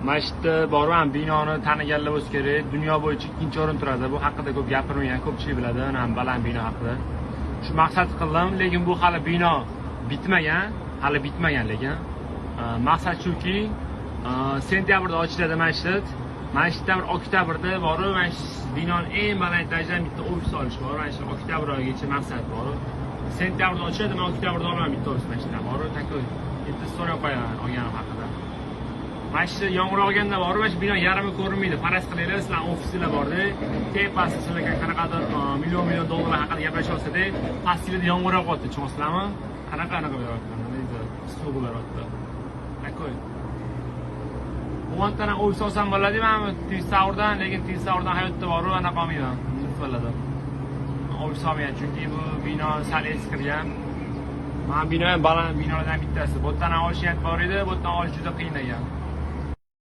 Mana shu yerda bor ham binoni taniganlar bo'lsa kerak. Dunyo bo'yicha ikkinchi o'rin turadi. Bu haqida ko'p gapirmagan, ko'pchilik biladi, ham baland bino haqida. Shu maqsad qildim, lekin bu hali bino bitmagan, lekin maqsad shuki, sentyabrda ochiladi masjid. Mana shu bir oktyabrda borib, mana shu binoni eng baland etajidan bitta ofis olish bor. Mana shu oktyabr oyigacha maqsad bor. Sentyabrda ochiladi, men oktyabrda olaman bitta ofis mana shundan borib, takoy. Bitta so'rab qo'yaman olganim haqida. Mana shu yomg'ir olganda borib, mana shu bino yarmi ko'rinmaydi. Faraz qilinglar, sizlar ofisinglar borda, tepasi sizlarga qanaqadir million dollarlar haqida gaplashyapsizda, pastida yomg'ir yog'yapti, tushunyapsizlarmi? Qanaqa beryapti? Suv beryapti. Takoy. O'ntana ofis olsam bo'ladi, men Twitter-dan, lekin Twitter-dan hayotda borib, anaqa olmayman. Bo'ladi. Ofis olmayman, chunki bu bino sal eskirgan. Mana bino ham baland binolardan bittasi. Bu yerdan olish niyat bor edi, bu yerdan olish juda qiyin ekan.